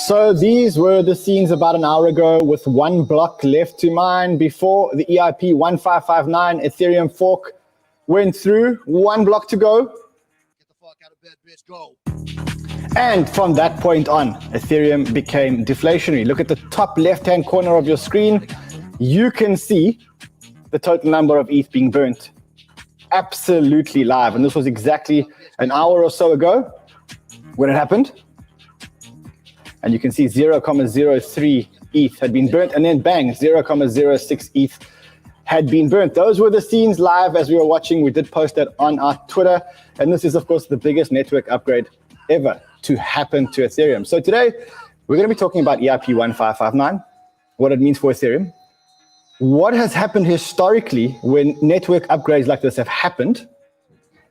So these were the scenes about an hour ago with one block left to mine before the EIP 1559 Ethereum fork went through. One block to go. Get the fuck out of bed, bitch, go. And from that point on, Ethereum became deflationary. Look at the top left-hand corner of your screen. You can see the total number of ETH being burnt. Absolutely live. And this was exactly an hour or so ago when it happened. And you can see 0.03 ETH had been burnt, and then bang, 0.06 ETH had been burnt. Those were the scenes live as we were watching. We did post that on our Twitter. And this is, of course, the biggest network upgrade ever to happen to Ethereum. So today, we're going to be talking about EIP 1559, what it means for Ethereum, what has happened historically when network upgrades like this have happened,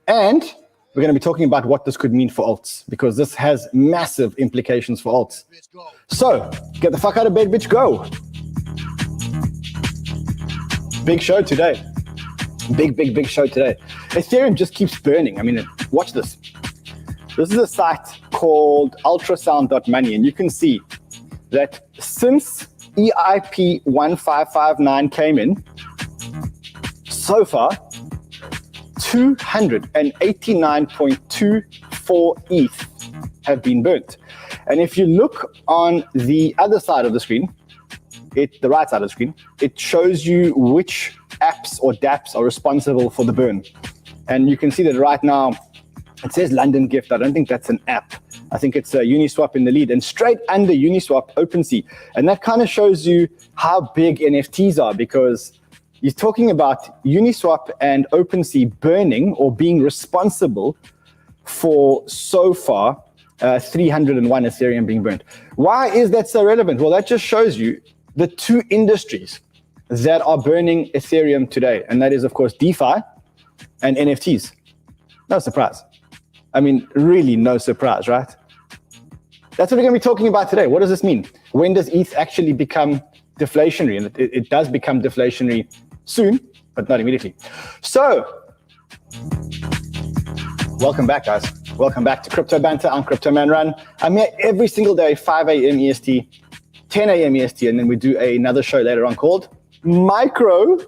and we're going to be talking about what this could mean for alts, because this has massive implications for alts. So, get the fuck out of bed, bitch, go. Big show today. Big show today. Ethereum just keeps burning. I mean, watch this. This is a site called ultrasound.money, and you can see that since EIP 1559 came in, so far, 289.24 ETH have been burnt. And if you look on the other side of the screen, the right side of the screen, it shows you which apps or dApps are responsible for the burn. And you can see that right now, it says London Gift. I don't think that's an app. I think it's Uniswap in the lead. And straight under Uniswap, OpenSea. And that kind of shows you how big NFTs are, because you're talking about Uniswap and OpenSea burning or being responsible for so far 301 Ethereum being burnt. Why is that so relevant? Well, that just shows you the two industries that are burning Ethereum today. And that is, of course, DeFi and NFTs. No surprise. I mean, really no surprise, right? That's what we're going to be talking about today. What does this mean? When does ETH actually become deflationary? And it does become deflationary soon, but not immediately. So, welcome back, guys. Welcome back to Crypto Banter. I'm Crypto Man Run. I'm here every single day, 5 a.m. EST, 10 a.m. EST, and then we do another show later on called Micro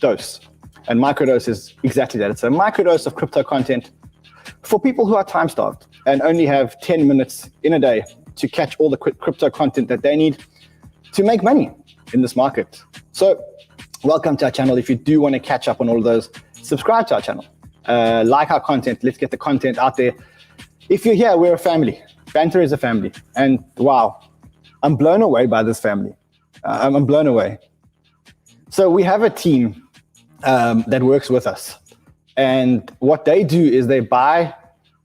Dose. And Microdose is exactly that. It's a microdose of crypto content for people who are time-starved and only have 10 minutes in a day to catch all the crypto content that they need to make money in this market. So, welcome to our channel. If you do want to catch up on all of those, subscribe to our channel. Like our content. Let's get the content out there. If you're here, we're a family. Banter is a family. And wow, I'm blown away by this family. I'm blown away. So we have a team that works with us. And what they do is they buy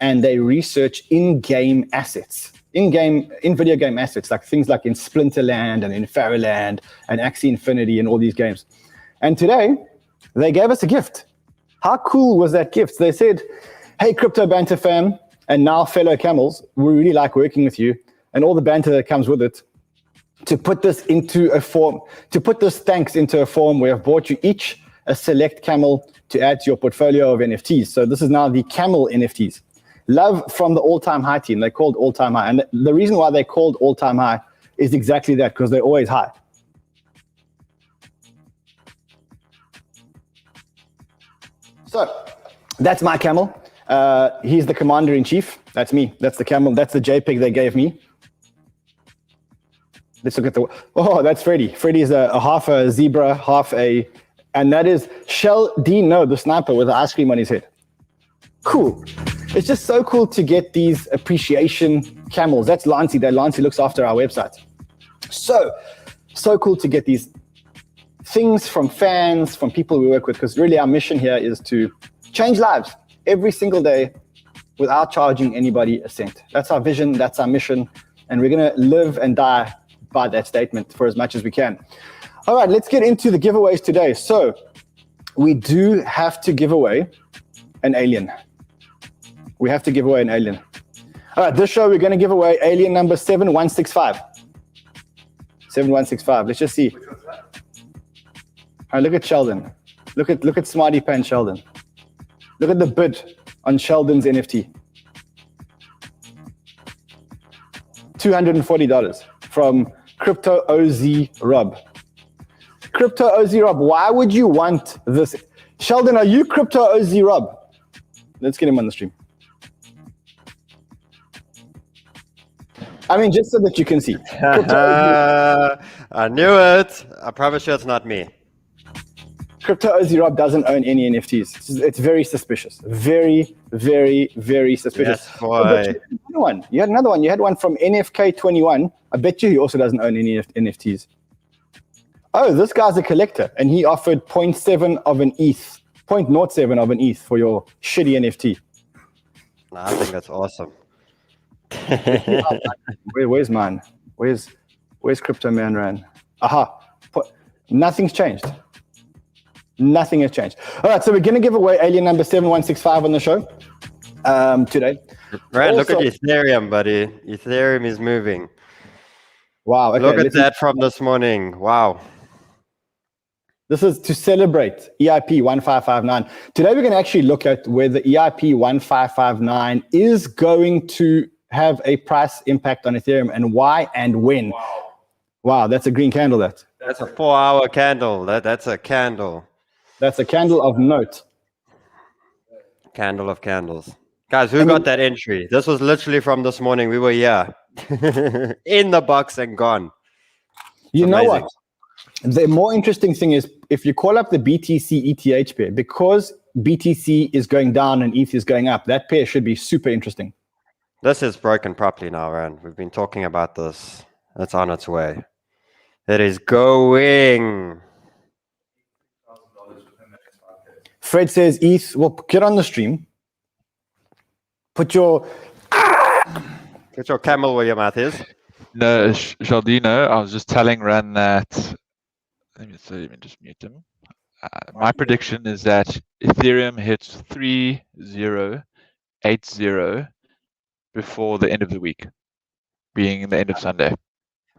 and they research in-game assets. In video game assets, like things like in Splinterland and in Fairyland and Axie Infinity and all these games. And today, they gave us a gift. How cool was that gift? They said, hey, Crypto Banter fam, and now fellow camels, we really like working with you and all the banter that comes with it, to put this into a form, to put this thanks into a form where I've bought you each a select camel to add to your portfolio of NFTs. So this is now the camel NFTs. Love from the all-time high team. They called all-time high. And the reason why they called all-time high is exactly that, because they're always high. So that's my camel. He's the commander-in-chief. That's me. That's the camel. That's the JPEG they gave me. Let's look at the, oh, that's Freddy. Freddy's a half a zebra, half a, and that is Shell Dino, the sniper with the ice cream on his head. Cool. It's just so cool to get these appreciation camels. That's Lancy. That Lancy looks after our website. So cool to get these things from fans, from people we work with, because really our mission here is to change lives every single day without charging anybody a cent. That's our vision. That's our mission. And we're going to live and die by that statement for as much as we can. All right, let's get into the giveaways today. So we do have to give away an alien. We have to give away an alien. All right, this show we're going to give away alien number 7165. 7165. Let's just see. All right, look at Sheldon. Look at Smarty Pants Sheldon. Look at the bid on Sheldon's NFT. $240 from Crypto OZ Rob. Crypto OZ Rob, why would you want this? Sheldon, are you Crypto OZ Rob? Let's get him on the stream. I mean, just so that you can see. I knew it. I promise you it's not me. Crypto OZ Rob doesn't own any NFTs. It's very suspicious. Very, very, very suspicious. Yes, boy. You had another one. You had one from NFK21. I bet you he also doesn't own any NFTs. Oh, this guy's a collector, and he offered 0.7 of an ETH, 0.07 of an ETH for your shitty NFT. No, I think that's awesome. Where's mine? Where's Crypto Man Ran? Aha. Nothing's changed. Nothing has changed. All right, so we're going to give away alien number 7165 on the show today. Right, look at Ethereum, buddy. Ethereum is moving. Wow. Okay, look at that from this morning. Wow. This is to celebrate EIP 1559. Today, we're going to actually look at whether EIP 1559 is going to have a price impact on Ethereum and why and when. Wow, that's a green candle. That's a 4-hour candle. That's a candle. That's a candle of note. Candle of candles. Guys, who got that entry? This was literally from this morning. We were here. In the box and gone. You know what? The more interesting thing is if you call up the BTC ETH pair, because BTC is going down and ETH is going up, that pair should be super interesting. This is broken properly now, Rand. We've been talking about this. It's on its way. It is going. Fred says, ETH, well, get on the stream. Put your camel where your mouth is. No, Shaldino, I was just telling Ran that. Let me just mute him. My prediction is that Ethereum hits 3080 before the end of the week, being the end of Sunday.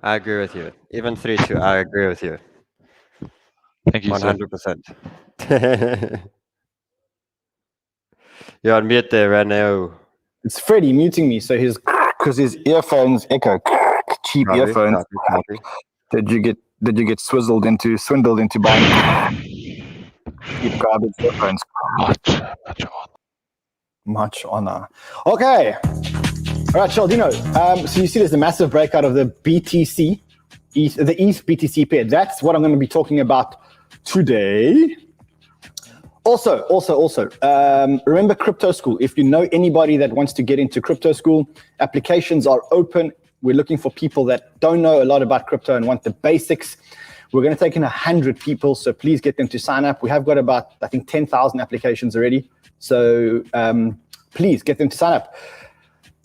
I agree with you. Even 3-2, I agree with you. Thank you, 100%. You're on mute there, Rano. It's Freddie muting me, so because his earphones echo. Cheap earphones. Did you get swindled into buying cheap garbage earphones? Much honor. Okay. All right, Sheldino. So you see there's a massive breakout of the BTC, the ETH BTC pair. That's what I'm going to be talking about today. Also, remember Crypto School. If you know anybody that wants to get into Crypto School, applications are open. We're looking for people that don't know a lot about crypto and want the basics. We're going to take in 100 people, so please get them to sign up. We have got about, I think, 10,000 applications already. So please get them to sign up.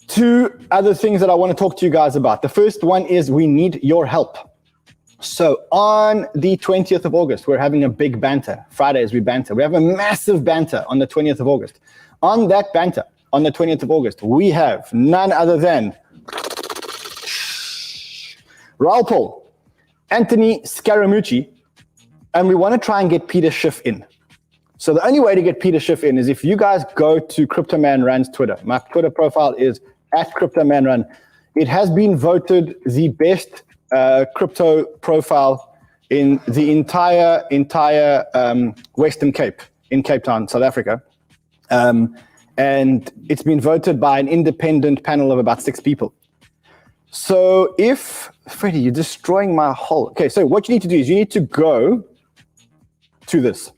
2 other things that I want to talk to you guys about. The first one is we need your help. So on the 20th of August, we're having a big banter. Fridays, we banter. We have a massive banter on the 20th of August. On that banter, on the 20th of August, we have none other than Raoul, Anthony Scaramucci, and we want to try and get Peter Schiff in. So the only way to get Peter Schiff in is if you guys go to Crypto Man Run's Twitter. My Twitter profile is @CryptoManRun. It has been voted the best crypto profile in the entire Western Cape, in Cape Town, South Africa. And it's been voted by an independent panel of about 6 people. So Freddie, you're destroying my whole... Okay, so what you need to do is you need to go to this.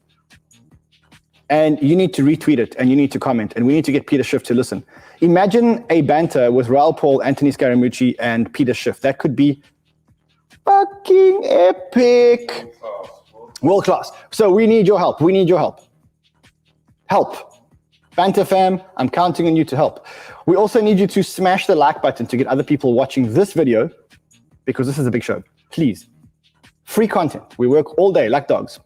And you need to retweet it, and you need to comment, and we need to get Peter Schiff to listen. Imagine a banter with Raoul Paul, Anthony Scaramucci, and Peter Schiff. That could be fucking epic. World class. So we need your help. We need your help. Help. Banter fam, I'm counting on you to help. We also need you to smash the like button to get other people watching this video, because this is a big show. Please. Free content. We work all day like dogs.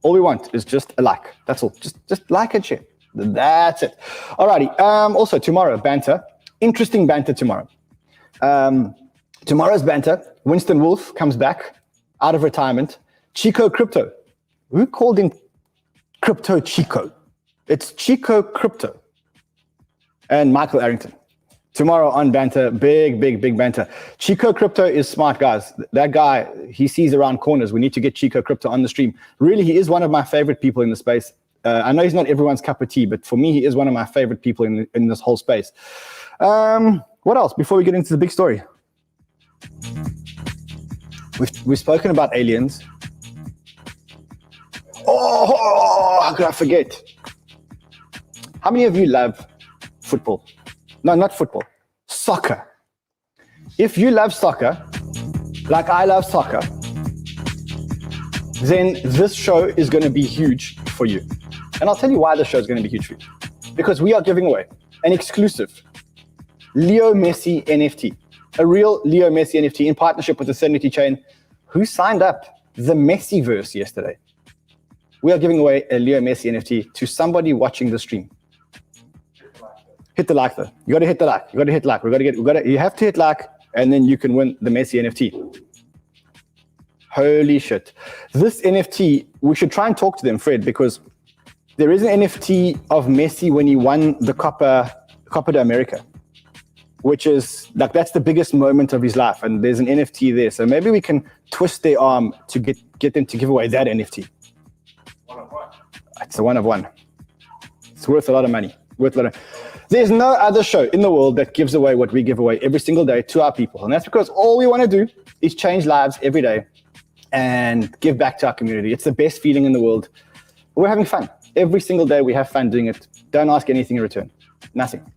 All we want is just a like. That's all. Just like and share. That's it. Alrighty. Also, tomorrow, banter. Interesting banter tomorrow. Tomorrow's banter. Winston Wolf comes back out of retirement. Chico Crypto. Who called him Crypto Chico? It's Chico Crypto. And Michael Arrington. Tomorrow on Banter, big Banter. Chico Crypto is smart, guys. That guy, he sees around corners. We need to get Chico Crypto on the stream. Really, he is one of my favorite people in the space. I know he's not everyone's cup of tea, but for me, he is one of my favorite people in this whole space. What else before we get into the big story? We've spoken about aliens. Oh, how could I forget? How many of you love football? No, not football. Soccer. If you love soccer, like I love soccer, then this show is going to be huge for you. And I'll tell you why the show is going to be huge for you. Because we are giving away an exclusive Leo Messi NFT, a real Leo Messi NFT in partnership with the Ethernity Chain. Who signed up the Messiverse yesterday? We are giving away a Leo Messi NFT to somebody watching the stream. Hit the like though. You got to hit the like. You got to hit like. You have to hit like, and then you can win the Messi NFT. Holy shit! This NFT, we should try and talk to them, Fred, because there is an NFT of Messi when he won the Copa de America, which is like that's the biggest moment of his life, and there's an NFT there. So maybe we can twist their arm to get them to give away that NFT. One of one. It's a one of one. It's worth a lot of money. There's no other show in the world that gives away what we give away every single day to our people. And that's because all we want to do is change lives every day and give back to our community. It's the best feeling in the world. We're having fun. Every single day we have fun doing it. Don't ask anything in return. Nothing.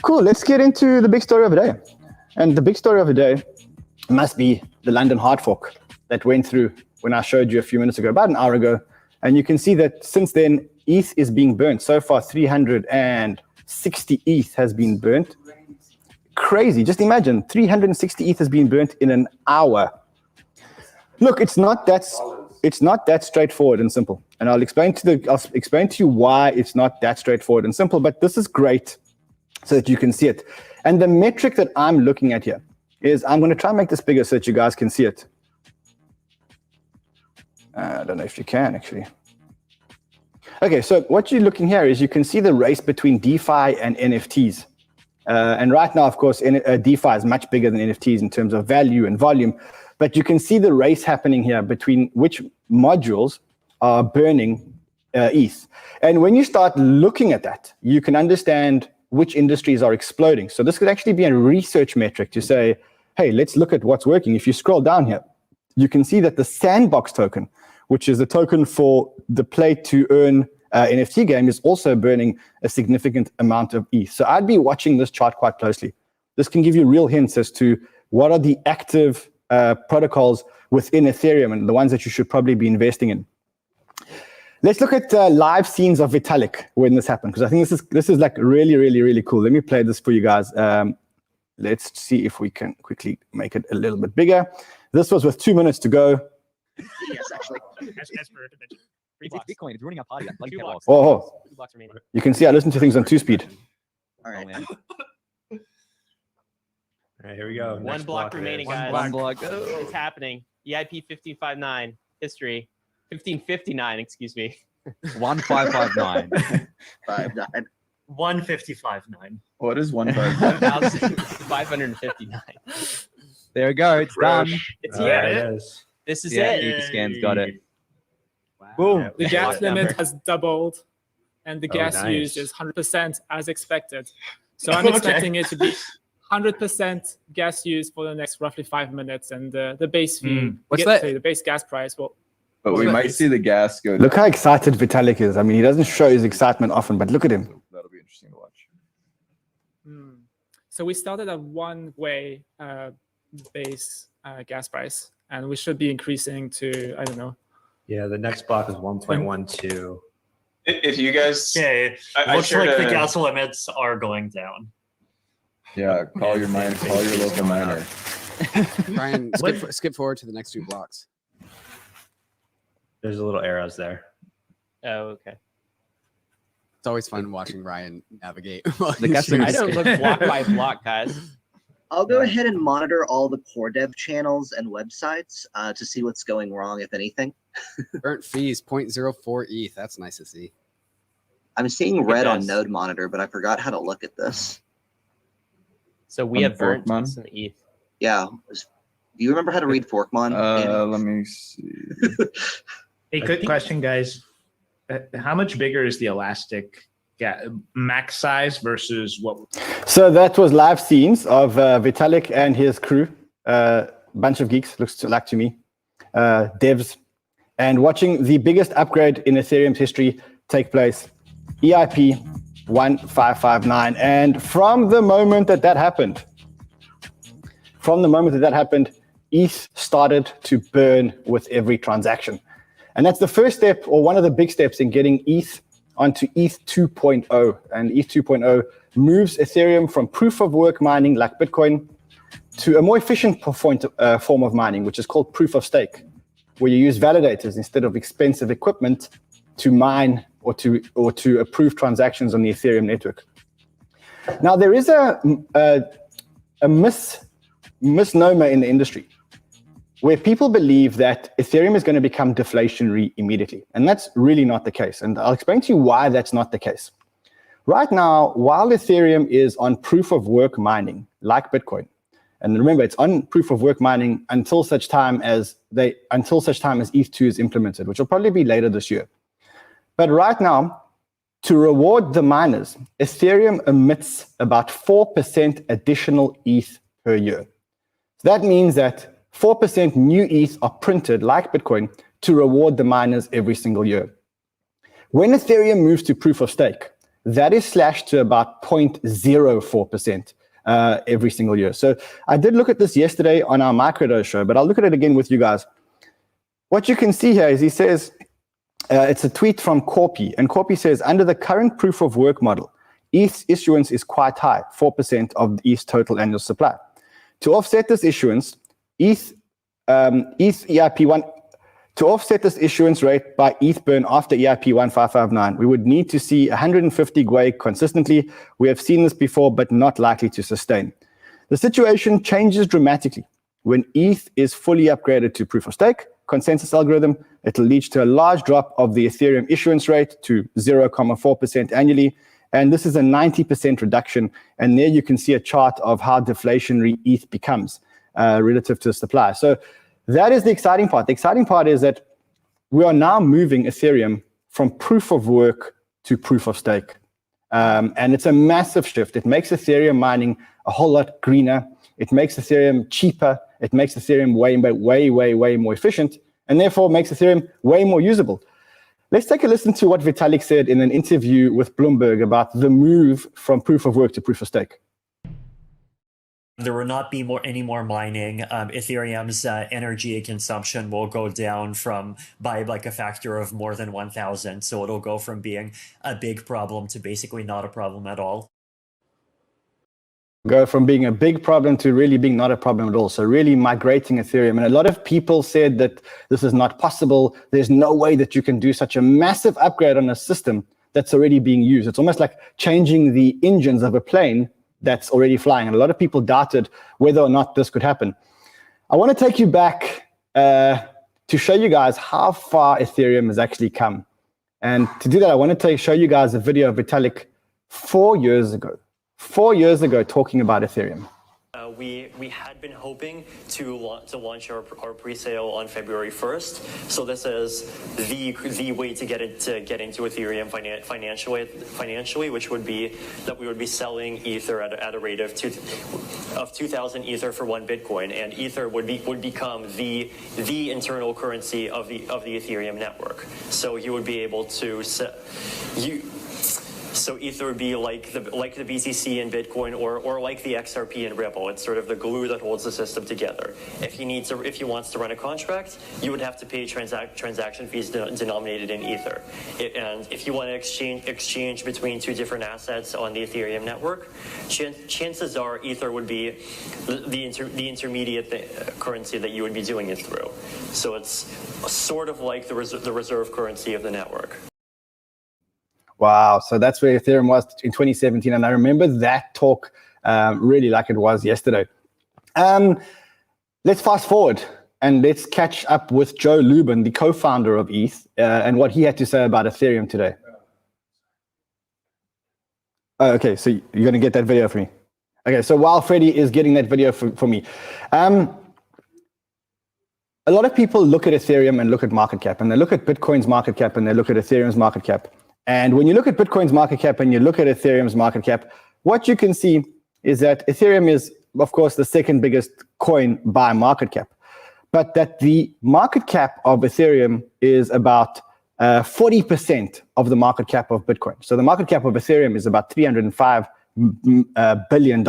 Cool, let's get into the big story of the day. And the big story of the day must be the London Hard Fork that went through when I showed you a few minutes ago, about an hour ago. And you can see that since then, ETH is being burnt. So far, 360 ETH has been burnt. Crazy. Just imagine, 360 ETH has been burnt in an hour. Look, it's not that straightforward and simple. And I'll explain to you why it's not that straightforward and simple, but this is great so that you can see it. And the metric that I'm looking at here is, I'm going to try and make this bigger so that you guys can see it. I don't know if you can actually. Okay, so what you're looking here is you can see the race between DeFi and NFTs. And right now, of course, DeFi is much bigger than NFTs in terms of value and volume. But you can see the race happening here between which modules are burning ETH. And when you start looking at that, you can understand which industries are exploding. So this could actually be a research metric to say, hey, let's look at what's working. If you scroll down here, you can see that the Sandbox token, which is the token for the play to earn NFT game, is also burning a significant amount of ETH. So I'd be watching this chart quite closely. This can give you real hints as to what are the active protocols within Ethereum and the ones that you should probably be investing in. Let's look at live scenes of Vitalik when this happened, because I think this is like really cool. Let me play this for you guys. Let's see if we can quickly make it a little bit bigger. This was with 2 minutes to go. Yes, actually. As for free blocks. Bitcoin. It's ruining a party. Like 2 blocks. Oh, 2 blocks remaining. you can see I listen to things on 2-speed. All right. All right, here we go. One Next block remaining, is- guys. One block. It's happening. EIP 1559 history. 1559, excuse me. 1559. 5-9. 155.9. What is 155? 1559. There we go. It's done. It's There here. it is. This is Yeah, it. Etherscan's got it. Boom. The gas Block limit number. has doubled, and the Oh, gas nice. used is 100% as expected. So I'm expecting it to be 100% gas used for the next roughly 5 minutes, and the base fee, What's that? the base gas price will. But we might see the gas go. Look how excited Vitalik is. I mean, he doesn't show his excitement often, but look at him. That'll be interesting to watch. So we started at one-way base gas price, and we should be increasing to, I don't know. Yeah, the next block is 1.12. If you guys, Okay, I looks shared like the a- gas limits are going down. Yeah, call your local miner. Brian, skip forward to the next 2 blocks. There's a little arrows there. Oh, okay. It's always fun watching Ryan navigate. The gas I limit is don't look block by block, guys. I'll go ahead and monitor all the core dev channels and websites to see what's going wrong, if anything. burnt fees 0.04 ETH. That's nice to see. I'm seeing red on does. Node Monitor, but I forgot how to look at this. So we On have burnt Forkman? us in the ETH. Yeah. Do you remember how to read Forkmon? Let me see. Hey, quick question, guys. How much bigger is the Elastic max size versus what? So that was live scenes of Vitalik and his crew, bunch of geeks, looks like to me, devs, and watching the biggest upgrade in Ethereum's history take place, EIP 1559. And from the moment that happened, ETH started to burn with every transaction. And that's the first step, or one of the big steps in getting ETH onto ETH 2.0. And ETH 2.0 moves Ethereum from proof of work mining like Bitcoin to a more efficient form of mining, which is called proof of stake, where you use validators instead of expensive equipment to mine or to approve transactions on the Ethereum network. Now, there is a misnomer in the industry where people believe that Ethereum is going to become deflationary immediately. And that's really not the case. And I'll explain to you why that's not the case. Right now, while Ethereum is on proof of work mining, like Bitcoin, and remember, it's on proof of work mining until such time as ETH2 is implemented, which will probably be later this year. But right now, to reward the miners, Ethereum emits about 4% additional ETH per year. So that means that 4% new ETH are printed like Bitcoin to reward the miners every single year. When Ethereum moves to proof of stake, that is slashed to about 0.04% every single year. So I did look at this yesterday on our Microdose show, but I'll look at it again with you guys. What you can see here is he says, it's a tweet from Corpy, and Corpy says, under the current proof of work model, ETH issuance is quite high, 4% of ETH's total annual supply. To offset this issuance, to offset this issuance rate by ETH burn after EIP 1559, we would need to see 150 GWE consistently. We have seen this before, but not likely to sustain. The situation changes dramatically when ETH is fully upgraded to proof of stake, consensus algorithm. It will lead to a large drop of the Ethereum issuance rate to 0.4% annually. And this is a 90% reduction. And there you can see a chart of how deflationary ETH becomes relative to supply. So that is the exciting part. The exciting part is that we are now moving Ethereum from proof of work to proof of stake. And it's a massive shift. It makes Ethereum mining a whole lot greener. It makes Ethereum cheaper. It makes Ethereum way more efficient, and therefore makes Ethereum way more usable. Let's take a listen to what Vitalik said in an interview with Bloomberg about the move from proof of work to proof of stake. There will not be any more mining. Ethereum's energy consumption will go down by like a factor of more than 1,000. So it'll go from being a big problem to basically not a problem at all. Go from being a big problem to really being not a problem at all. So really migrating Ethereum. And a lot of people said that this is not possible. There's no way that you can do such a massive upgrade on a system that's already being used. It's almost like changing the engines of a plane that's already flying. And a lot of people doubted whether or not this could happen. I want to take you back to show you guys how far Ethereum has actually come. And to do that, I want to show you guys a video of Vitalik 4 years ago. 4 years ago, talking about Ethereum. We had been hoping to launch our pre-sale on February 1st. So this is the way to get into Ethereum financially, which would be that we would be selling Ether at a rate of 2,000 Ether for 1 Bitcoin, and Ether would become the internal currency of the Ethereum network. So you would be able to So Ether would be like the BTC in Bitcoin, or like the XRP in Ripple. It's sort of the glue that holds the system together. If he wants to run a contract, you would have to pay transaction fees denominated in Ether. And if you want to exchange between two different assets on the Ethereum network, chances are Ether would be the intermediate currency that you would be doing it through. So it's sort of like the reserve currency of the network. Wow, so that's where Ethereum was in 2017, and I remember that talk really like it was yesterday. Let's fast forward and let's catch up with Joe Lubin, the co-founder of ETH, and what he had to say about Ethereum today. Oh, okay, so you're going to get that video for me. Okay, so while Freddie is getting that video for me, a lot of people look at Ethereum and look at market cap, and they look at Bitcoin's market cap and they look at Ethereum's market cap. And when you look at Bitcoin's market cap and you look at Ethereum's market cap, what you can see is that Ethereum is, of course, the second biggest coin by market cap, but that the market cap of Ethereum is about 40% of the market cap of Bitcoin. So the market cap of Ethereum is about $305 billion,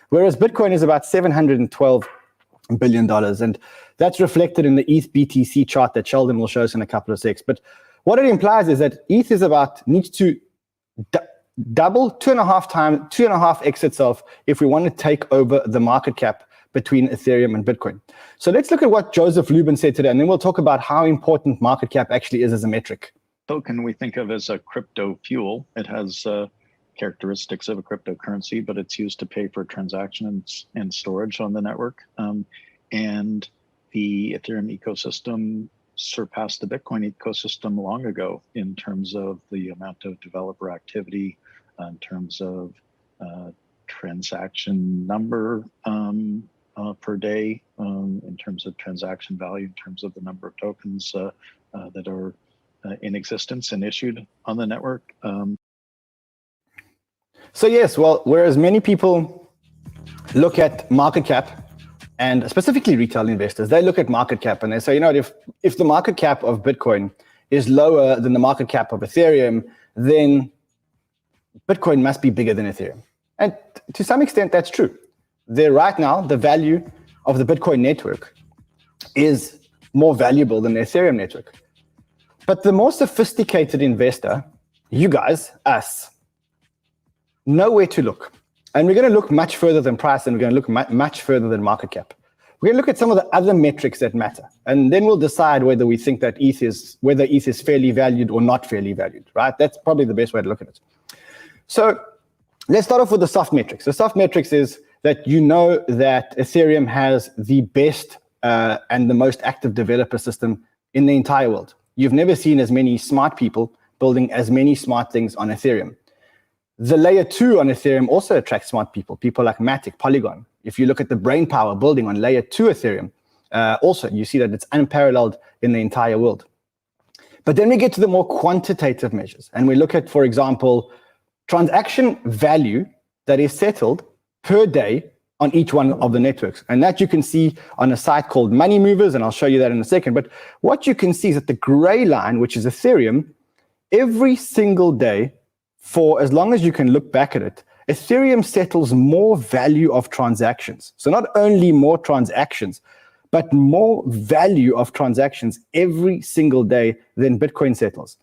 whereas Bitcoin is about $712 billion. And that's reflected in the ETH BTC chart that Sheldon will show us in a couple of seconds. But what it implies is that ETH is needs to double 2.5x itself if we want to take over the market cap between Ethereum and Bitcoin. So let's look at what Joseph Lubin said today, and then we'll talk about how important market cap actually is as a metric. Token we think of as a crypto fuel. It has characteristics of a cryptocurrency, but it's used to pay for transactions and storage on the network. And the Ethereum ecosystem surpassed the Bitcoin ecosystem long ago in terms of the amount of developer activity, in terms of transaction number per day, in terms of transaction value, in terms of the number of tokens that are in existence and issued on the network. So yes, well, whereas many people look at market cap, and specifically retail investors, they look at market cap and they say, you know, if the market cap of Bitcoin is lower than the market cap of Ethereum, then Bitcoin must be bigger than Ethereum. And to some extent, that's true. Right now, the value of the Bitcoin network is more valuable than the Ethereum network. But the more sophisticated investor, you guys, us, know where to look. And we're going to look much further than price, and we're going to look much further than market cap. We're going to look at some of the other metrics that matter, and then we'll decide whether we think that ETH is fairly valued or not fairly valued, right? That's probably the best way to look at it. So let's start off with the soft metrics. The soft metrics is that you know that Ethereum has the best and the most active developer system in the entire world. You've never seen as many smart people building as many smart things on Ethereum. The layer 2 on Ethereum also attracts smart people like Matic, Polygon. If you look at the brain power building on layer 2 Ethereum, also you see that it's unparalleled in the entire world. But then we get to the more quantitative measures, and we look at, for example, transaction value that is settled per day on each one of the networks. And that you can see on a site called Money Movers, and I'll show you that in a second. But what you can see is that the gray line, which is Ethereum, every single day, for as long as you can look back at it, Ethereum settles more value of transactions. So not only more transactions, but more value of transactions every single day than Bitcoin settles.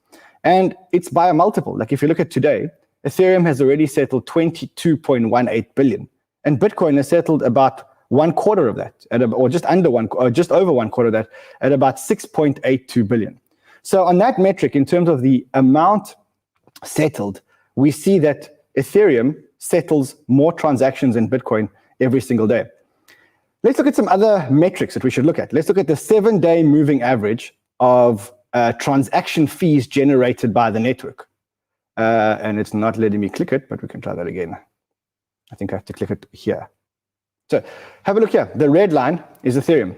And it's by a multiple. Like if you look at today, Ethereum has already settled 22.18 billion. And Bitcoin has settled about 1/4 of that, or just over 1/4 of that, at about 6.82 billion. So on that metric, in terms of the amount settled, we see that Ethereum settles more transactions than Bitcoin every single day. Let's look at some other metrics that we should look at. Let's look at the 7-day moving average of transaction fees generated by the network. And it's not letting me click it, but we can try that again. I think I have to click it here. So have a look here. The red line is Ethereum.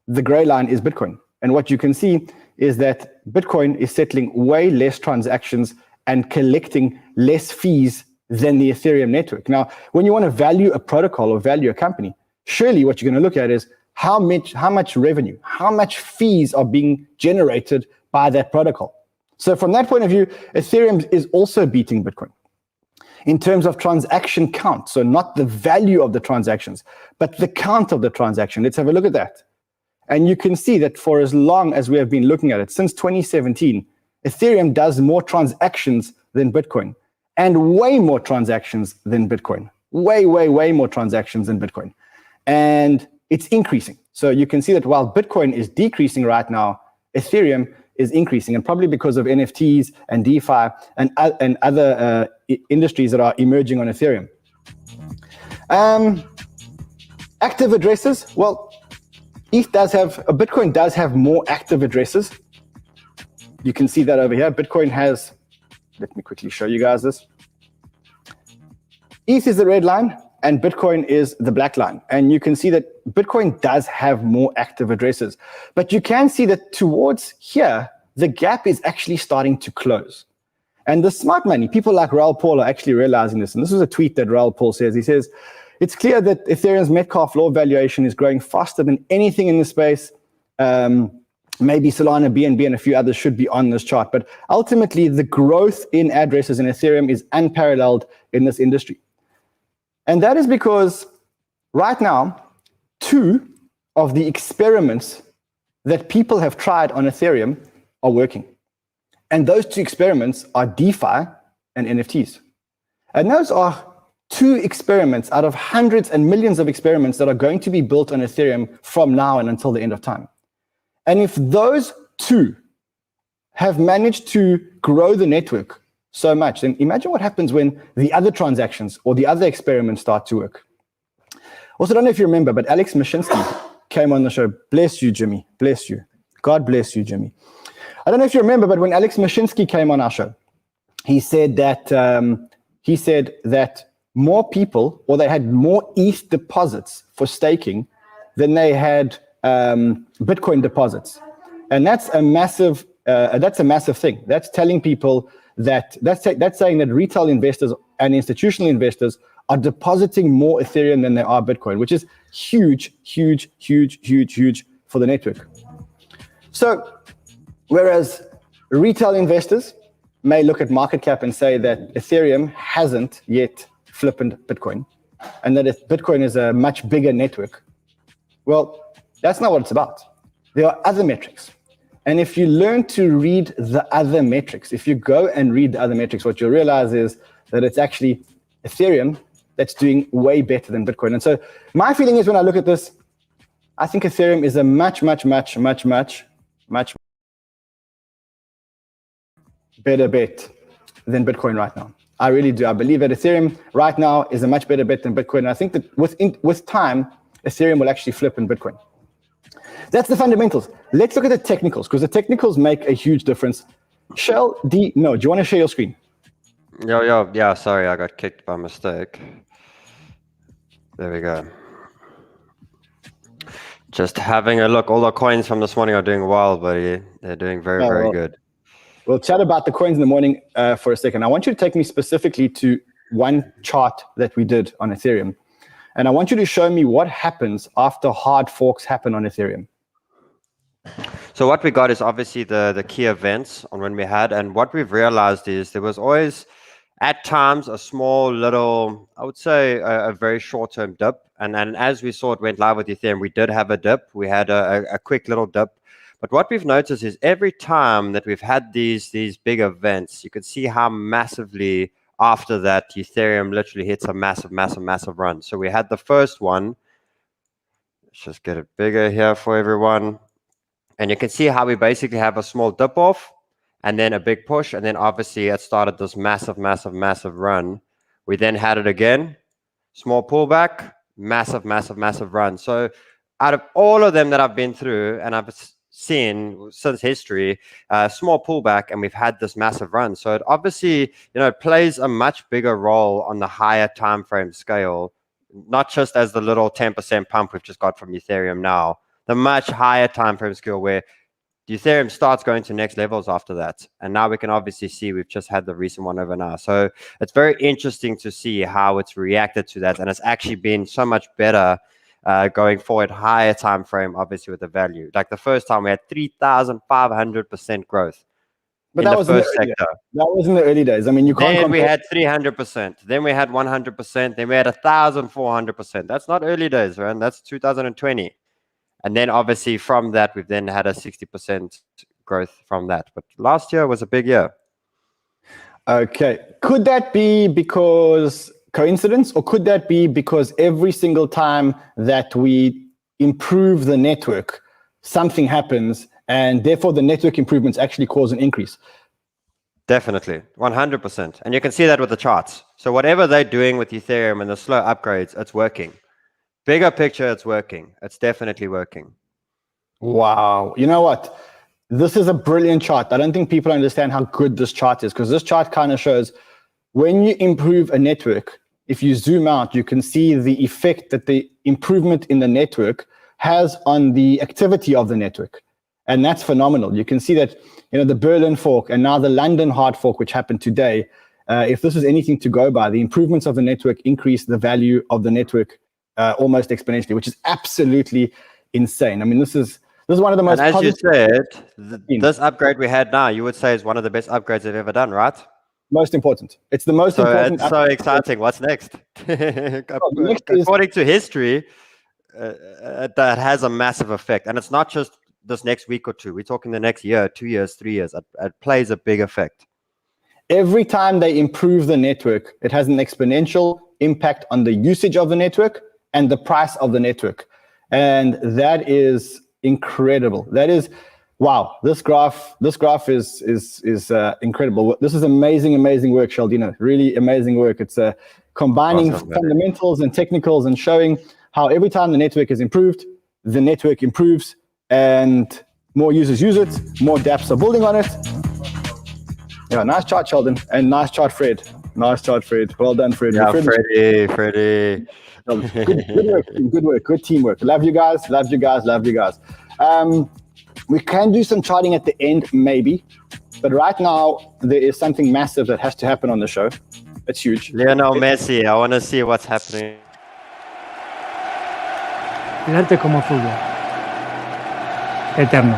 The gray line is Bitcoin. And what you can see is that Bitcoin is settling way less transactions and collecting less fees than the Ethereum network. Now, when you want to value a protocol or value a company, surely what you're going to look at is how much revenue, how much fees are being generated by that protocol. So from that point of view, Ethereum is also beating Bitcoin in terms of transaction count. So not the value of the transactions, but the count of the transaction. Let's have a look at that. And you can see that for as long as we have been looking at it, since 2017, Ethereum does more transactions than Bitcoin, and way more transactions than Bitcoin. Way, way, way more transactions than Bitcoin. And it's increasing. So you can see that while Bitcoin is decreasing right now, Ethereum is increasing, and probably because of NFTs and DeFi and other industries that are emerging on Ethereum. Active addresses, well, Bitcoin does have more active addresses. You can see that over here. Bitcoin has, let me quickly show you guys this. ETH is the red line, and Bitcoin is the black line. And you can see that Bitcoin does have more active addresses. But you can see that towards here, the gap is actually starting to close. And the smart money, people like Raoul Paul are actually realizing this. And this was a tweet that Raoul Paul says. He says, it's clear that Ethereum's Metcalfe law valuation is growing faster than anything in the space. Maybe Solana, BNB, and a few others should be on this chart. But ultimately, the growth in addresses in Ethereum is unparalleled in this industry. And that is because right now, 2 of the experiments that people have tried on Ethereum are working. And those 2 experiments are DeFi and NFTs. And those are 2 experiments out of hundreds and millions of experiments that are going to be built on Ethereum from now and until the end of time. And if those 2 have managed to grow the network so much, then imagine what happens when the other transactions or the other experiments start to work. Also, I don't know if you remember, but Alex Mashinsky came on the show. Bless you, Jimmy. Bless you. God bless you, Jimmy. I don't know if you remember, but when Alex Mashinsky came on our show, he said that more people, or they had more ETH deposits for staking than they had Bitcoin deposits. And that's a massive thing. That's telling people that's saying that retail investors and institutional investors are depositing more Ethereum than they are Bitcoin, which is huge, huge, huge, huge, huge for the network. So whereas retail investors may look at market cap and say that Ethereum hasn't yet flipped Bitcoin, and that Bitcoin is a much bigger network. Well, that's not what it's about. There are other metrics. And if you learn to read the other metrics, if you go and read the other metrics, what you'll realize is that it's actually Ethereum that's doing way better than Bitcoin. And so my feeling is when I look at this, I think Ethereum is a much, much, much, much, much, much better bet than Bitcoin right now. I really do. I believe that Ethereum right now is a much better bet than Bitcoin. And I think that with time, Ethereum will actually flip in Bitcoin. That's the fundamentals. Let's look at the technicals, because the technicals make a huge difference. Shell D, no, do you want to share your screen? Yeah, sorry, I got kicked by mistake. There we go. Just having a look. All the coins from this morning are doing well, buddy. They're doing very good. We'll chat about the coins in the morning for a second. I want you to take me specifically to one chart that we did on Ethereum. And I want you to show me what happens after hard forks happen on Ethereum. So what we got is obviously the key events on when we had, and what we've realized is there was always at times a small little, I would say a very short-term dip. And as we saw it went live with Ethereum, we did have a dip. We had a quick little dip. But what we've noticed is every time that we've had these big events, you can see how massively after that Ethereum literally hits a massive run. So we had the first one. Let's just get it bigger here for everyone. And you can see how we basically have a small dip off and then a big push. And then obviously it started this massive run. We then had it again, small pullback, massive run. So out of all of them that I've been through and I've seen since history, small pullback, and we've had this massive run. So it obviously, it plays a much bigger role on the higher time frame scale, not just as the little 10% pump we've just got from Ethereum now, the much higher time frame scale where the Ethereum starts going to next levels after that. And now we can obviously see we've just had the recent one over now. So it's very interesting to see how it's reacted to that. And it's actually been so much better going forward, higher time frame, obviously with the value. Like the first time we had 3,500% growth. But that was in the early days. That was in the early days. I mean, you can't. Then we had 300%. Then we had 100%. Then we had 1,400%. That's not early days, man. That's 2020. And then obviously from that, we've then had a 60% growth from that. But last year was a big year. Okay. Could that be because coincidence, or could that be because every single time that we improve the network, something happens, and therefore the network improvements actually cause an increase? Definitely, 100%. And you can see that with the charts. So whatever they're doing with Ethereum and the slow upgrades, it's working. Bigger picture, it's working. It's definitely working. Wow. You know what? This is a brilliant chart. I don't think people understand how good this chart is, because this chart kind of shows when you improve a network, if you zoom out, you can see the effect that the improvement in the network has on the activity of the network. And that's phenomenal. You can see that, the Berlin fork and now the London hard fork, which happened today, if this is anything to go by, the improvements of the network increase the value of the network almost exponentially, which is absolutely insane. I mean, this is one of the most And as you positive said, this upgrade we had now, you would say is one of the best upgrades they've ever done, right? Most important. It's the most important. It's so exciting. What's next? According to history, that has a massive effect. And it's not just this next week or two. We're talking the next year, 2 years, 3 years. It plays a big effect. Every time they improve the network, it has an exponential impact on the usage of the network and the price of the network. And that is incredible. That is, wow, this graph is incredible. This is amazing work, Sheldino. Really amazing work. It's combining fundamentals and technicals and showing how every time the network is improved, the network improves and more users use it, more dApps are building on it. Yeah, nice chart, Sheldon, and nice chart, Fred. Nice chart, Fred. Well done, Fred. Yeah, Freddie. Good work, good teamwork. Love you guys. We can do some charting at the end, maybe, but right now there is something massive that has to happen on the show. It's huge. Lionel Messi, I want to see what's happening. El arte como fútbol. Eterno.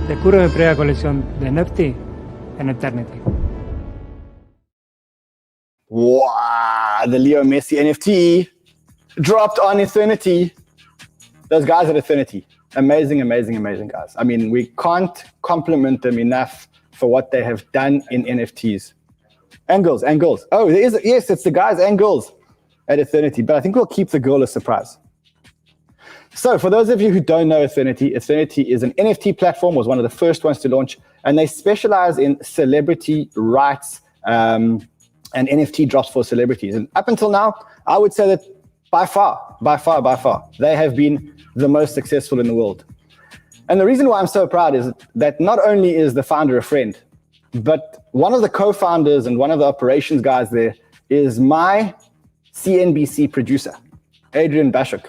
Descubro mi primera colección de NFT en Ethernity. Wow, the Leo Messi NFT dropped on Ethernity. Those guys at Ethernity, amazing guys. I mean, we can't compliment them enough for what they have done in NFTs. And girls. Oh, yes, it's the guys and girls at Ethernity, but I think we'll keep the girl a surprise. So for those of you who don't know Ethernity is an NFT platform, was one of the first ones to launch, and they specialize in celebrity rights and NFT drops for celebrities. And up until now, I would say that by far, they have been the most successful in the world. And the reason why I'm so proud is that not only is the founder a friend, but one of the co-founders and one of the operations guys there is my CNBC producer, Adrian Baschuk.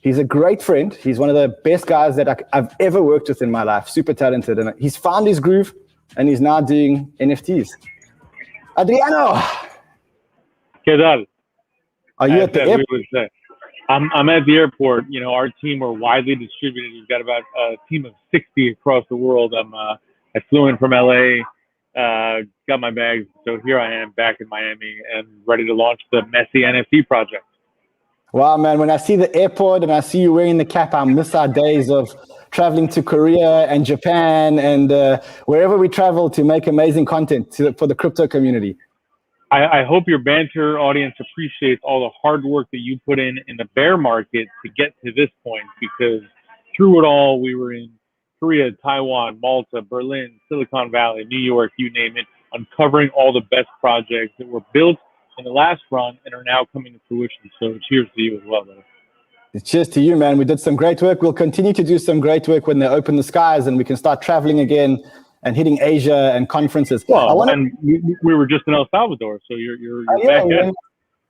He's a great friend. He's one of the best guys that I've ever worked with in my life. Super talented. And he's found his groove and he's now doing NFTs. Adriano! ¿Qué tal? Are you at the airport? I'm at the airport. Our team are widely distributed. We've got about a team of 60 across the world. I flew in from LA, got my bags. So here I am back in Miami and ready to launch the Messi NFT project. Wow, man, when I see the airport and I see you wearing the cap, I miss our days of traveling to Korea and Japan and wherever we travel to make amazing content for the crypto community. I hope your Banter audience appreciates all the hard work that you put in the bear market to get to this point, because through it all, we were in Korea, Taiwan, Malta, Berlin, Silicon Valley, New York, you name it, uncovering all the best projects that were built in the last run and are now coming to fruition. So cheers to you as well, brother. Cheers to you, man. We did some great work. We'll continue to do some great work when they open the skies and we can start traveling again and hitting Asia and conferences. Well, and we were just in El Salvador, so you're back in.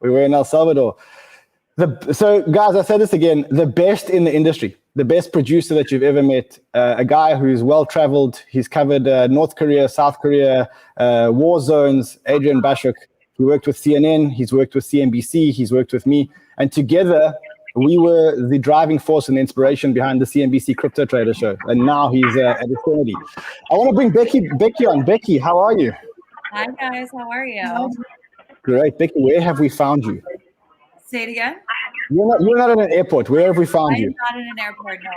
We were in El Salvador. So, guys, I say this again, the best in the industry, the best producer that you've ever met, a guy who's well-traveled. He's covered North Korea, South Korea, war zones, Adrian Baschuk. He worked with CNN, he's worked with CNBC, he's worked with me. And together, we were the driving force and the inspiration behind the CNBC Crypto Trader Show. And now he's at Ethernity. I want to bring Becky on. Becky, how are you? Hi, guys. How are you? Great. Becky, where have we found you? Say it again. You're not at an airport. Where have we found you? I'm not in an airport. No,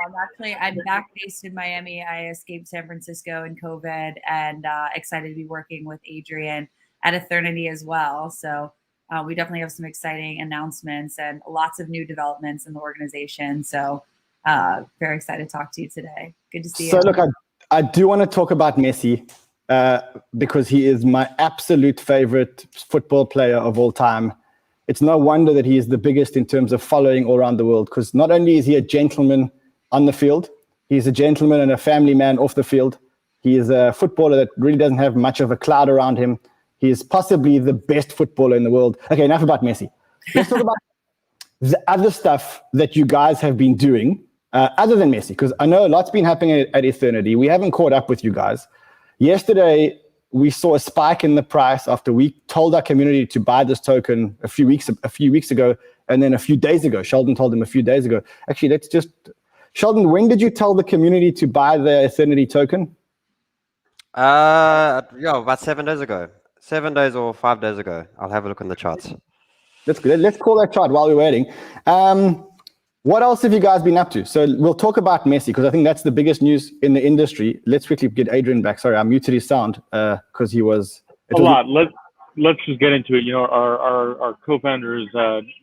I'm back based in Miami. I escaped San Francisco in COVID and excited to be working with Adrian at Ethernity as well. So we definitely have some exciting announcements and lots of new developments in the organization. So very excited to talk to you today. Good to see you. So look, I do want to talk about Messi because he is my absolute favorite football player of all time. It's no wonder that he is the biggest in terms of following all around the world, because not only is he a gentleman on the field, he's a gentleman and a family man off the field. He is a footballer that really doesn't have much of a cloud around him. He is possibly the best footballer in the world. Okay, enough about Messi. Let's talk about the other stuff that you guys have been doing other than Messi, because I know a lot's been happening at Ethernity. We haven't caught up with you guys. Yesterday, we saw a spike in the price after we told our community to buy this token a few weeks ago, and then a few days ago. Sheldon told them a few days ago. Actually, Sheldon, when did you tell the community to buy the Ethernity token? About 7 days ago. 7 days or 5 days ago. I'll have a look in the charts. That's good. Let's call that chart while we're waiting. What else have you guys been up to? So we'll talk about Messi, because I think that's the biggest news in the industry. Let's quickly get Adrian back. Sorry, I muted his sound because he was... A lot. Let's just get into it. You know, our co-founders,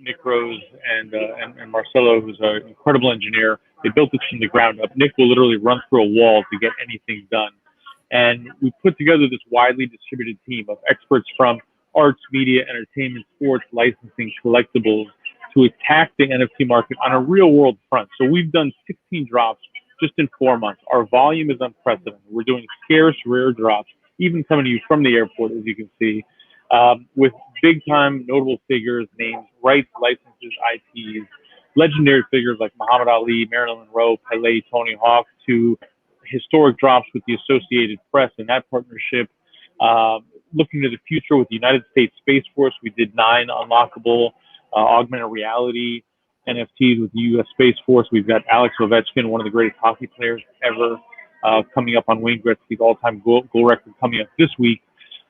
Nick Rose and Marcelo, who's an incredible engineer. They built this from the ground up. Nick will literally run through a wall to get anything done. And we put together this widely distributed team of experts from arts, media, entertainment, sports, licensing, collectibles, to attack the NFT market on a real world front. So we've done 16 drops just in 4 months. Our volume is unprecedented. We're doing scarce, rare drops, even coming to you from the airport, as you can see, with big time notable figures, names, rights, licenses, IPs, legendary figures like Muhammad Ali, Marilyn Monroe, Pele, Tony Hawk, to historic drops with the Associated Press and that partnership. Looking to the future with the United States Space Force, we did 9 unlockable augmented reality NFTs with the U.S. Space Force. We've got Alex Ovechkin, one of the greatest hockey players ever, coming up on Wayne Gretzky's all-time goal record coming up this week.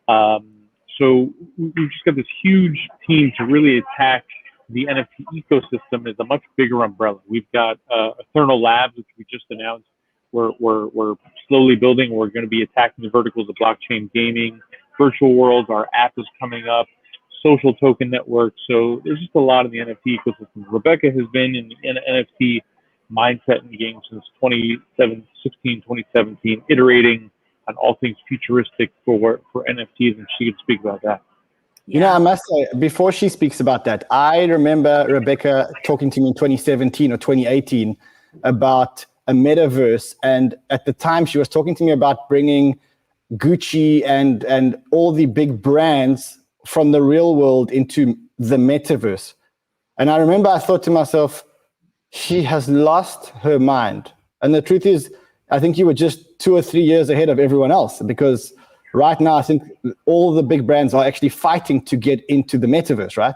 So we've just got this huge team to really attack the NFT ecosystem as a much bigger umbrella. We've got Eternal Labs, which we just announced. We're slowly building. We're going to be attacking the verticals of blockchain gaming, virtual worlds. Our app is coming up, social token network. So there's just a lot of the NFT ecosystem. Rebecca has been in the NFT mindset in the game since 2016, 2017, iterating on all things futuristic for NFTs, and she could speak about that. You know, I must say, before she speaks about that, I remember Rebecca talking to me in 2017 or 2018 about a metaverse, and at the time she was talking to me about bringing Gucci and all the big brands from the real world into the metaverse. And I remember I thought to myself, she has lost her mind. And the truth is, I think you were just 2 or 3 years ahead of everyone else, because right now I think all the big brands are actually fighting to get into the metaverse, right?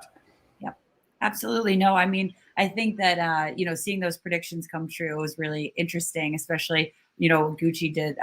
Yep, absolutely. No, I mean, I think that, seeing those predictions come true was really interesting, especially, Gucci did,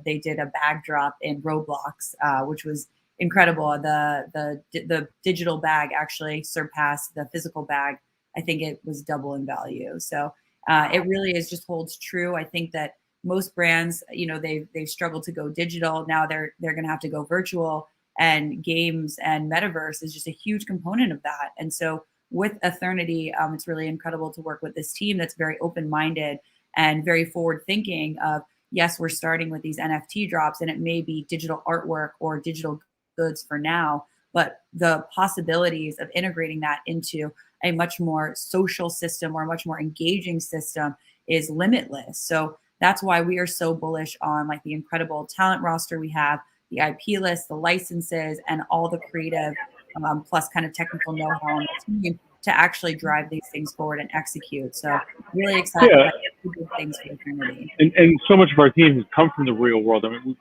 they did a bag drop in Roblox, which was incredible. The digital bag actually surpassed the physical bag. I think it was double in value. So it really just holds true. I think that most brands, they've struggled to go digital. Now they're going to have to go virtual, and games and metaverse is just a huge component of that. And so with Ethernity, it's really incredible to work with this team that's very open-minded and very forward-thinking of, yes, we're starting with these NFT drops, and it may be digital artwork or digital goods for now, but the possibilities of integrating that into a much more social system or a much more engaging system is limitless. So that's why we are so bullish on the incredible talent roster we have, the IP list, the licenses, and all the creative plus kind of technical know-how on the team to actually drive these things forward and execute. So really excited about good things for the community. And so much of our team has come from the real world. I mean,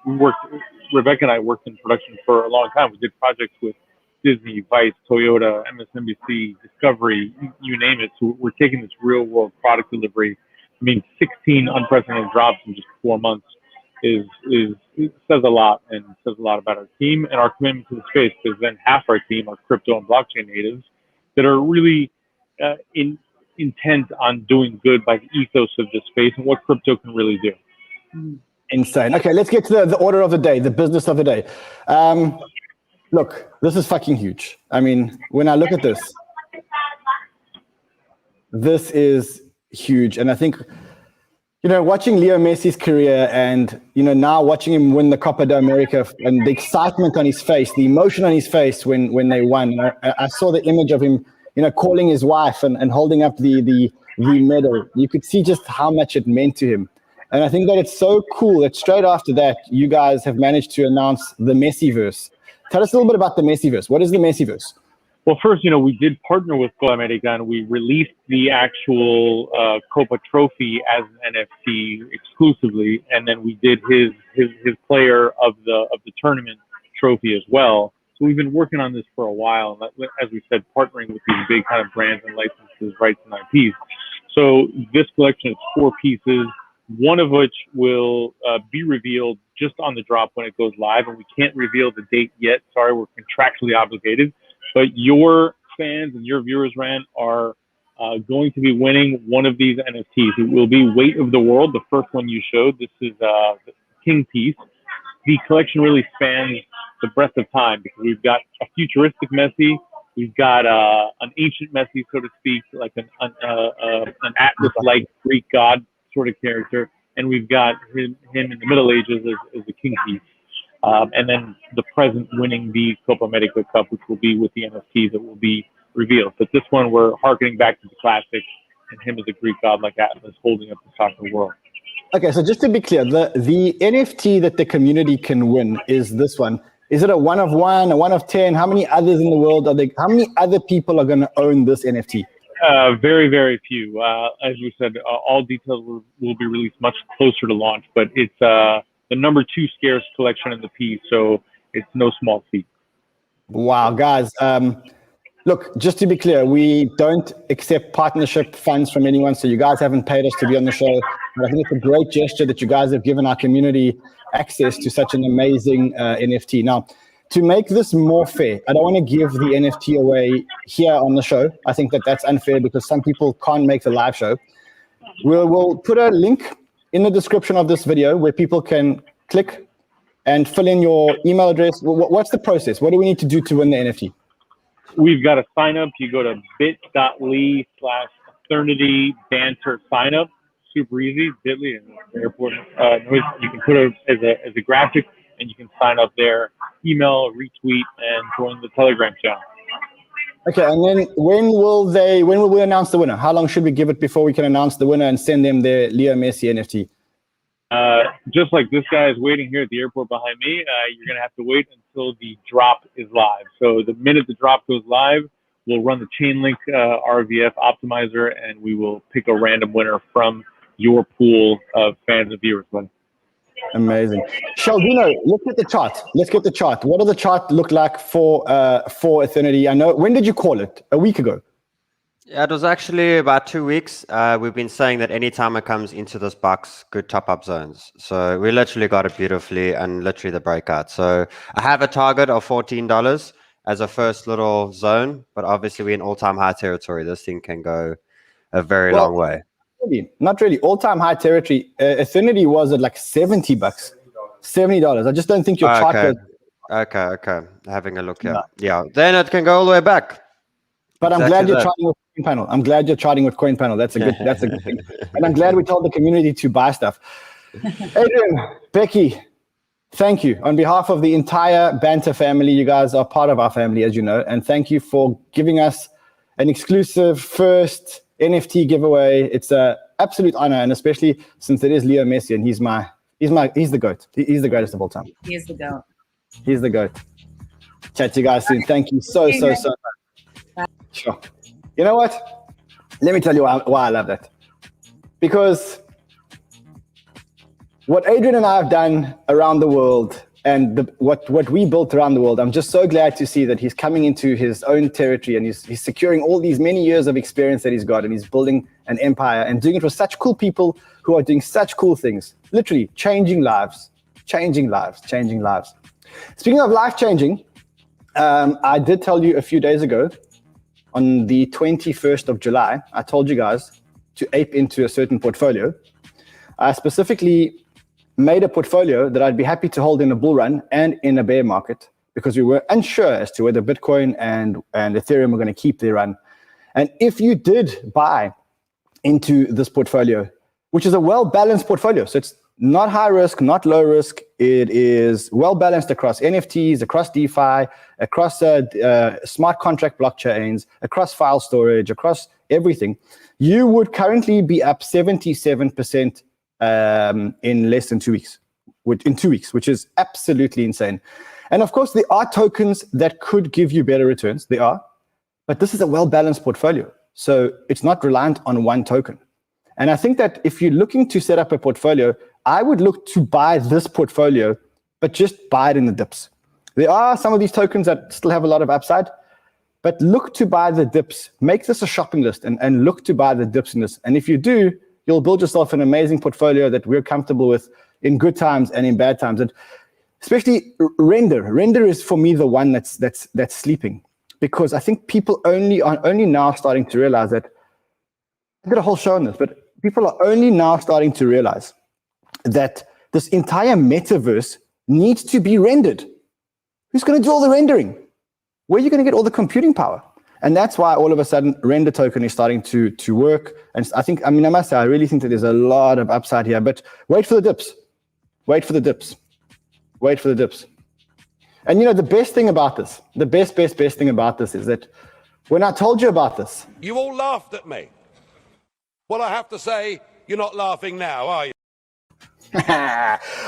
Rebecca and I worked in production for a long time. We did projects with Disney, Vice, Toyota, MSNBC, Discovery, you name it. So we're taking this real world product delivery. I mean, 16 unprecedented drops in just 4 months it says a lot, and says a lot about our team and our commitment to the space, because then half our team are crypto and blockchain natives that are really intent on doing good by the ethos of this space and what crypto can really do. Insane. Okay, let's get to the order of the day, the business of the day. Look, this is fucking huge. I mean, when I look at this, this is huge. And I think, watching Leo Messi's career and, now watching him win the Copa de America and the excitement on his face, the emotion on his face when they won. I saw the image of him, calling his wife and holding up the medal. You could see just how much it meant to him. And I think that it's so cool that straight after that, you guys have managed to announce the Messiverse. Tell us a little bit about the Messiverse. What is the Messiverse? Well, first, we did partner with Scaramucci and we released the actual Copa Trophy as an NFT exclusively, and then we did his player of the tournament trophy as well. So we've been working on this for a while, and as we said, partnering with these big kind of brands and licenses, rights, and IPs. So this collection is 4 pieces, one of which will be revealed just on the drop when it goes live, and we can't reveal the date yet. Sorry, we're contractually obligated. But your fans and your viewers, Ran, are going to be winning one of these NFTs. It will be Weight of the World, the first one you showed. This is the King piece. The collection really spans the breadth of time because we've got a futuristic Messi, we've got an ancient Messi, so to speak, like an Atlas-like Greek god sort of character, and we've got him in the Middle Ages as the King piece. And then the present winning the Copa America Cup, which will be with the NFT that will be revealed. But this one, we're harkening back to the classics and him as a Greek god like Atlas holding up the top of the world. Okay, so just to be clear, the NFT that the community can win is this one. Is it a 1 of 1, a 1 of 10? How many others in the world are there? How many other people are going to own this NFT? Very, very few. As we said, all details will be released much closer to launch, but it's the number 2 scarce collection in the piece, so it's no small feat. Wow, guys. Look, just to be clear, we don't accept partnership funds from anyone, so you guys haven't paid us to be on the show. But I think it's a great gesture that you guys have given our community access to such an amazing NFT. Now, to make this more fair, I don't want to give the NFT away here on the show. I think that's unfair because some people can't make the live show. We'll put a link in the description of this video where people can click and fill in your email address. What's the process? What do we need to do to win the NFT? We've got to sign up. You go to bit.ly/Ethernity Banter sign up. Super easy. Bit.ly and the airport. You can put it as a graphic and you can sign up there, email, retweet, and join the Telegram channel. Okay, and then when will we announce the winner? How long should we give it before we can announce the winner and send them their Leo Messi NFT? Just like this guy is waiting here at the airport behind me, you're going to have to wait until the drop is live. So the minute the drop goes live, we'll run the Chainlink RVF optimizer, and we will pick a random winner from your pool of fans and viewers. Amazing. Sheldino, look at the chart. Let's get the chart. What does the chart look like for Ethernity? I know. When did you call it? A week ago? Yeah, it was actually about 2 weeks. We've been saying that anytime it comes into this box, good top-up zones. So we literally got it beautifully and literally the breakout. So I have a target of $14 as a first little zone, but obviously we're in all-time high territory. This thing can go a very long way. Not really. All-time high territory. Ethernity was at like $70. $70. I just don't think your chart goes... Okay. Having a look here. Yeah, then it can go all the way back. But I'm glad you're charting with CoinPanel. I'm glad you're charting with CoinPanel. That's a good thing. And I'm glad we told the community to buy stuff. Adrian, Becky, thank you. On behalf of the entire Banter family, you guys are part of our family, as you know. And thank you for giving us an exclusive first NFT giveaway. It's an absolute honor, and especially since it is Leo Messi, and he's the GOAT. He's the greatest of all time. He is the GOAT. He's the GOAT. Chat to you guys soon. Thank you so much. Sure. You know what? Let me tell you why I love that. Because what Adrian and I have done around the world and what we built around the world, I'm just so glad to see that he's coming into his own territory and he's securing all these many years of experience that he's got, and he's building an empire and doing it with such cool people who are doing such cool things. Literally changing lives. Speaking of life-changing, I did tell you a few days ago, on the 21st of July, I told you guys to ape into a certain portfolio. I specifically made a portfolio that I'd be happy to hold in a bull run and in a bear market because we were unsure as to whether Bitcoin and Ethereum were going to keep their run. And if you did buy into this portfolio, which is a well-balanced portfolio, so it's not high risk, not low risk. It is well balanced across NFTs, across DeFi, across smart contract blockchains, across file storage, across everything. You would currently be up 77% in less than 2 weeks. Which is absolutely insane. And of course, there are tokens that could give you better returns. There are. But this is a well-balanced portfolio. So it's not reliant on one token. And I think that if you're looking to set up a portfolio, I would look to buy this portfolio, but just buy it in the dips. There are some of these tokens that still have a lot of upside, but look to buy the dips. Make this a shopping list and look to buy the dips in this. And if you do, you'll build yourself an amazing portfolio that we're comfortable with in good times and in bad times. And especially Render. Render is for me the one that's sleeping, because I think people are only now starting to realize that. I did a whole show on this, but people are only now starting to realize that this entire metaverse needs to be rendered. Who's going to do all the rendering? Where are you going to get all the computing power? And that's why all of a sudden Render token is starting to work. And I must say, I really think that there's a lot of upside here, but wait for the dips. Wait for the dips. Wait for the dips. And the best thing about this, the best thing about this is that when I told you about this, You all laughed at me. Well, I have to say, you're not laughing now, are you? all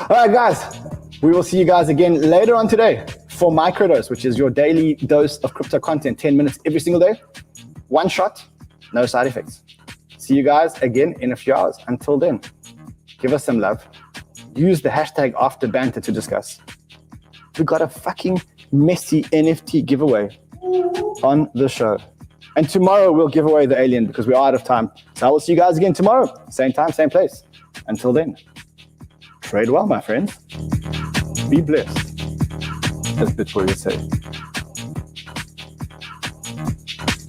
right, guys, we will see you guys again later on today for Microdose, which is your daily dose of crypto content, 10 minutes every single day. One shot, no side effects. See you guys again in a few hours. Until then, give us some love. Use the hashtag #AfterBanter to discuss. We got a fucking Messi NFT giveaway on the show. And tomorrow we'll give away the alien because we're out of time. So I will see you guys again tomorrow. Same time, same place. Until then, trade well, my friends. Be blessed, as Bitcoin would say.